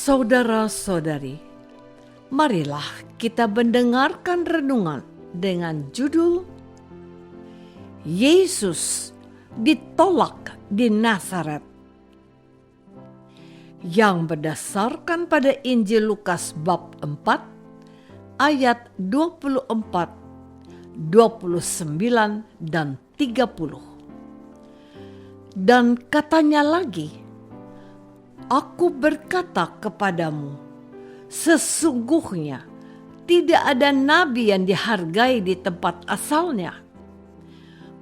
Saudara-saudari, marilah kita mendengarkan renungan dengan judul Yesus ditolak di Nazaret, yang berdasarkan pada Injil Lukas bab 4 ayat 24, 29 dan 30. Dan katanya lagi, Aku berkata kepadamu, sesungguhnya tidak ada nabi yang dihargai di tempat asalnya.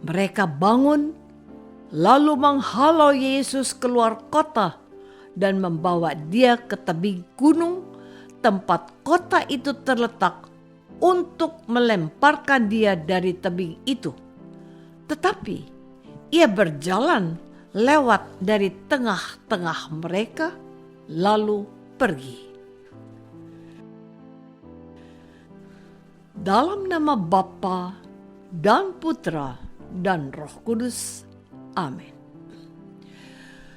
Mereka bangun, lalu menghalau Yesus keluar kota dan membawa dia ke tebing gunung tempat kota itu terletak untuk melemparkan dia dari tebing itu. Tetapi ia berjalan lewat dari tengah-tengah mereka, lalu pergi. Dalam nama Bapa dan Putra dan Roh Kudus. Amin.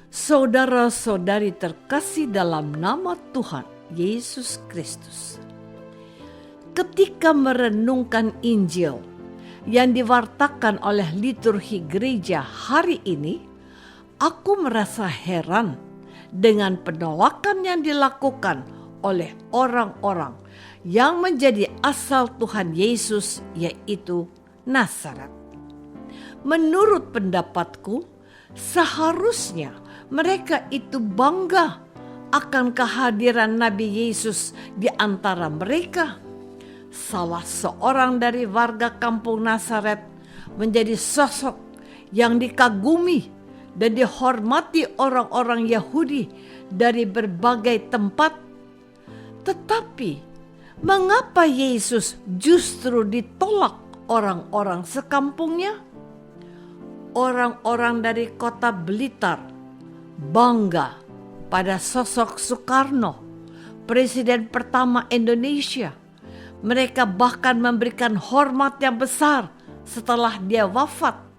Saudara-saudari terkasih dalam nama Tuhan Yesus Kristus, ketika merenungkan Injil yang diwartakan oleh liturgi gereja hari ini, aku merasa heran dengan penolakan yang dilakukan oleh orang-orang yang menjadi asal Tuhan Yesus, yaitu Nazaret. Menurut pendapatku, seharusnya mereka itu bangga akan kehadiran Nabi Yesus di antara mereka. Salah seorang dari warga kampung Nazaret menjadi sosok yang dikagumi dan dihormati orang-orang Yahudi dari berbagai tempat. Tetapi mengapa Yesus justru ditolak orang-orang sekampungnya? Orang-orang dari kota Blitar bangga pada sosok Soekarno, Presiden pertama Indonesia. Mereka bahkan memberikan hormat yang besar setelah dia wafat.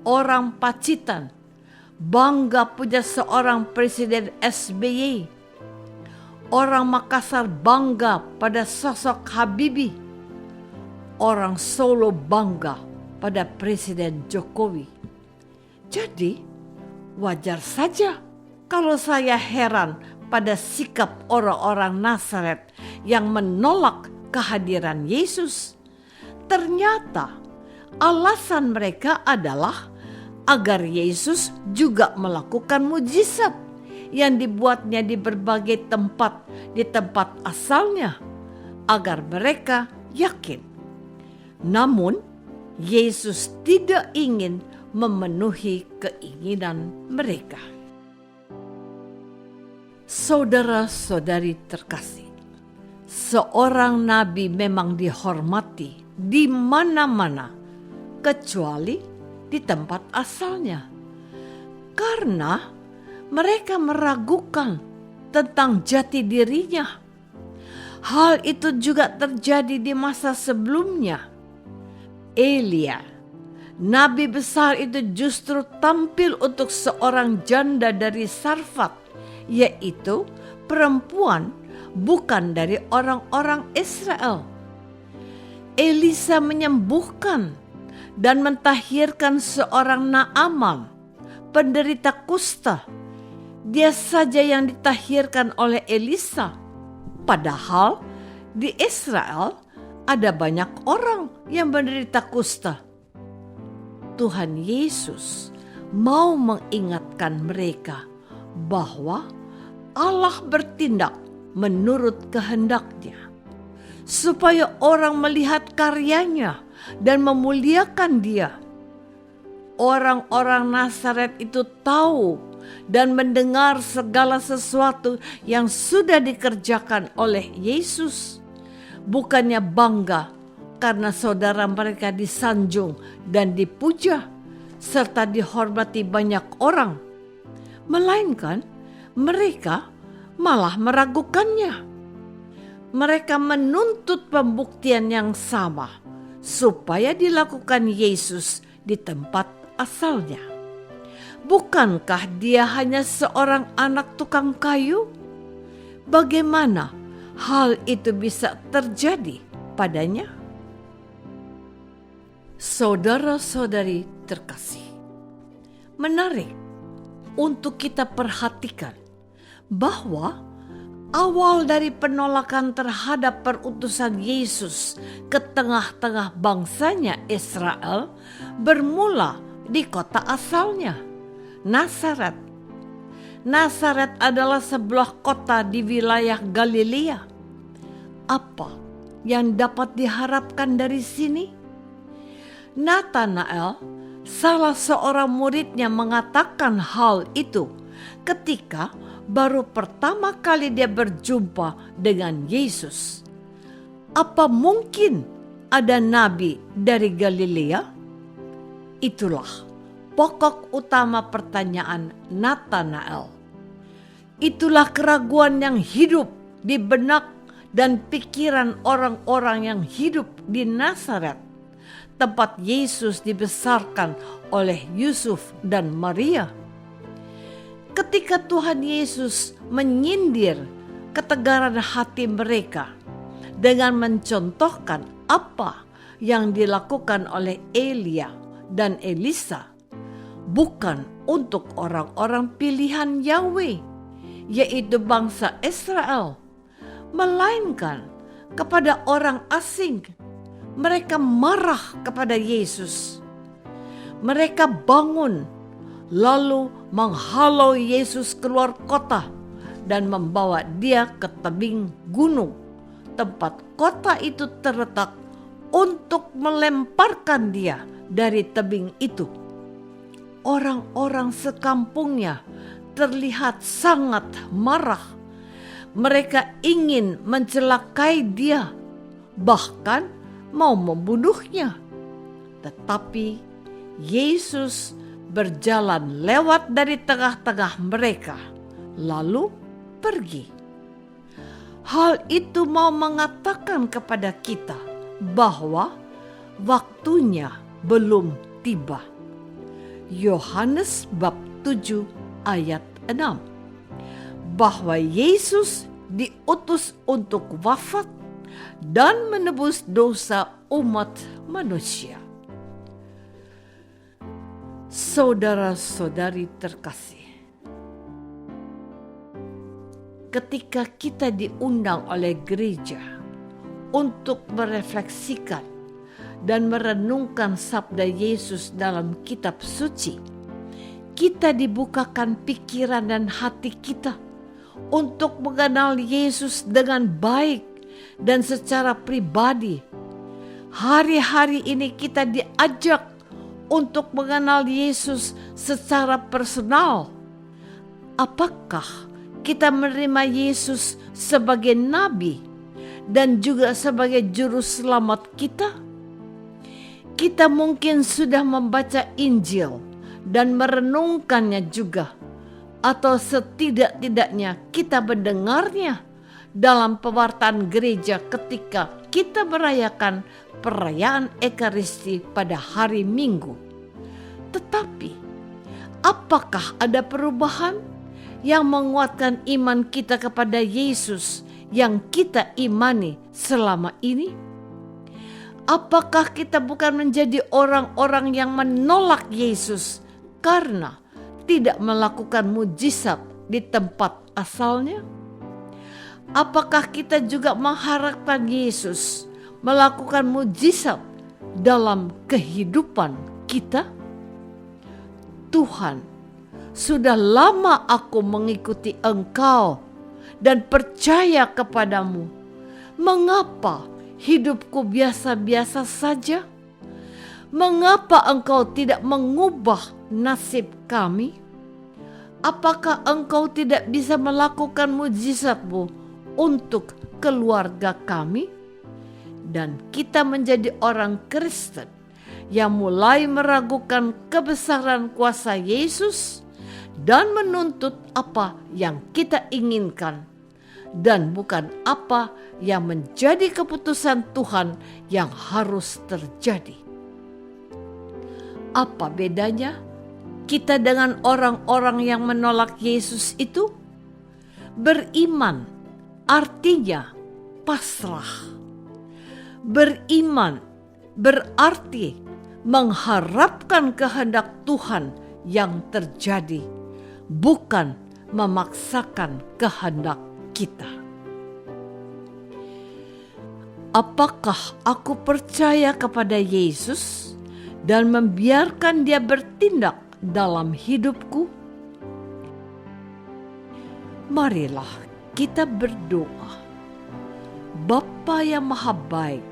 Orang Pacitan bangga punya seorang Presiden SBY. Orang Makassar bangga pada sosok Habibie. Orang Solo bangga pada Presiden Jokowi. Jadi wajar saja kalau saya heran pada sikap orang-orang Nazaret yang menolak kehadiran Yesus. Ternyata alasan mereka adalah agar Yesus juga melakukan mujizat yang dibuatnya di berbagai tempat di tempat asalnya, agar mereka yakin. Namun, Yesus tidak ingin memenuhi keinginan mereka. Saudara-saudari terkasih, seorang nabi memang dihormati di mana-mana, kecuali di tempat asalnya, karena mereka meragukan tentang jati dirinya. Hal itu juga terjadi di masa sebelumnya. Elia, nabi besar itu justru tampil untuk seorang janda dari Sarfat, yaitu perempuan bukan dari orang-orang Israel. Elisa menyembuhkan dan mentahirkan seorang Naaman, penderita kusta. Dia saja yang ditahirkan oleh Elisa. Padahal di Israel ada banyak orang yang menderita kusta. Tuhan Yesus mau mengingatkan mereka bahwa Allah bertindak menurut kehendak-Nya, supaya orang melihat karyanya dan memuliakan Dia. Orang-orang Nazaret itu tahu dan mendengar segala sesuatu yang sudah dikerjakan oleh Yesus. Bukannya bangga karena saudara mereka disanjung dan dipuja serta dihormati banyak orang, melainkan mereka malah meragukannya. Mereka menuntut pembuktian yang sama supaya dilakukan Yesus di tempat asalnya. Bukankah dia hanya seorang anak tukang kayu? Bagaimana hal itu bisa terjadi padanya? Saudara-saudari terkasih, menarik untuk kita perhatikan bahwa awal dari penolakan terhadap perutusan Yesus ke tengah-tengah bangsanya Israel bermula di kota asalnya, Nazaret. Nazaret adalah sebuah kota di wilayah Galilea. Apa yang dapat diharapkan dari sini? Nathanael, salah seorang muridnya, mengatakan hal itu ketika baru pertama kali dia berjumpa dengan Yesus. Apa mungkin ada nabi dari Galilea? Itulah pokok utama pertanyaan Nathanael. Itulah keraguan yang hidup di benak dan pikiran orang-orang yang hidup di Nazaret, tempat Yesus dibesarkan oleh Yusuf dan Maria. Ketika Tuhan Yesus menyindir ketegaran hati mereka dengan mencontohkan apa yang dilakukan oleh Elia dan Elisa, bukan untuk orang-orang pilihan Yahweh, yaitu bangsa Israel, melainkan kepada orang asing. Mereka marah kepada Yesus. Mereka bangun lalu menghalau Yesus keluar kota dan membawa dia ke tebing gunung, tempat kota itu terletak, untuk melemparkan dia dari tebing itu. Orang-orang sekampungnya terlihat sangat marah. Mereka ingin mencelakai dia, bahkan mau membunuhnya. Tetapi Yesus berjalan lewat dari tengah-tengah mereka, lalu pergi. Hal itu mau mengatakan kepada kita bahwa waktunya belum tiba. Yohanes bab 7 ayat 6. Bahwa Yesus diutus untuk wafat dan menebus dosa umat manusia. Saudara-saudari terkasih, ketika kita diundang oleh gereja untuk merefleksikan dan merenungkan sabda Yesus dalam kitab suci, kita dibukakan pikiran dan hati kita untuk mengenal Yesus dengan baik dan secara pribadi. Hari-hari ini kita diajak untuk mengenal Yesus secara personal. Apakah kita menerima Yesus sebagai nabi dan juga sebagai juru selamat kita? Kita mungkin sudah membaca Injil dan merenungkannya juga, atau setidak-tidaknya kita mendengarnya dalam pewartaan gereja ketika kita merayakan perayaan Ekaristi pada hari Minggu. Tetapi, apakah ada perubahan yang menguatkan iman kita kepada Yesus yang kita imani selama ini? Apakah kita bukan menjadi orang-orang yang menolak Yesus karena tidak melakukan mujizat di tempat asalnya? Apakah kita juga mengharapkan Yesus melakukan mujizat dalam kehidupan kita? Tuhan, sudah lama aku mengikuti Engkau dan percaya kepadamu. Mengapa hidupku biasa-biasa saja? Mengapa Engkau tidak mengubah nasib kami? Apakah Engkau tidak bisa melakukan mujizat-Mu untuk keluarga kami? Dan kita menjadi orang Kristen yang mulai meragukan kebesaran kuasa Yesus dan menuntut apa yang kita inginkan dan bukan apa yang menjadi keputusan Tuhan yang harus terjadi. Apa bedanya kita dengan orang-orang yang menolak Yesus itu? Beriman artinya pasrah. Beriman berarti mengharapkan kehendak Tuhan yang terjadi, bukan memaksakan kehendak kita. Apakah aku percaya kepada Yesus dan membiarkan Dia bertindak dalam hidupku? Marilah kita berdoa. Bapa yang Maha Baik,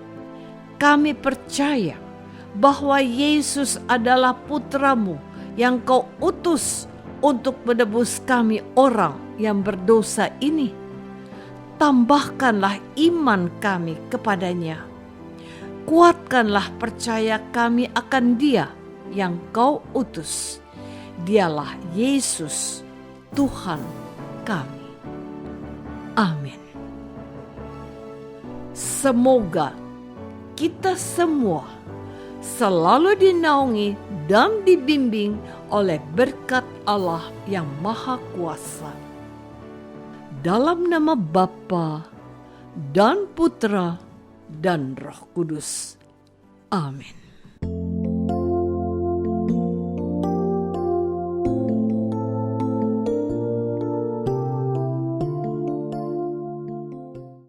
kami percaya bahwa Yesus adalah Putra-Mu yang Kau utus untuk menebus kami orang yang berdosa ini. Tambahkanlah iman kami kepadanya. Kuatkanlah percaya kami akan Dia yang Kau utus. Dialah Yesus, Tuhan kami. Amin. Semoga kita semua selalu dinaungi dan dibimbing oleh berkat Allah yang Maha Kuasa. Dalam nama Bapa dan Putra dan Roh Kudus. Amin.